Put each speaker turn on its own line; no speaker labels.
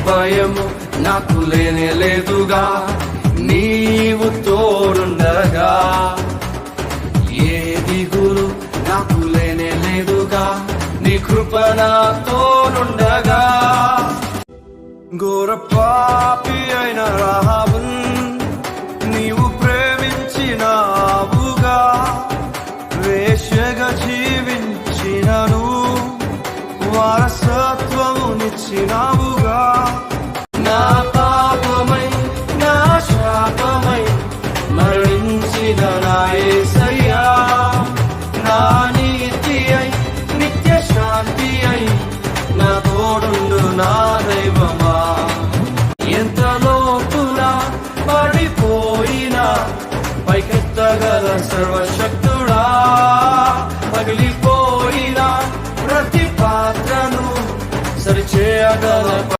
భయము నాకు లేనే లేదుగా, నీవు తోడుండగా. ఏ దిగులు నాకు లేనే లేదుగా, నీ కృప నాతోనుండగా. ఘోర పాపి అయిన రాహాబున్ నీవు ప్రేమించినావుగా, వేశ్యగా జీవించినను వారసత్వమునిచ్చినావుగా.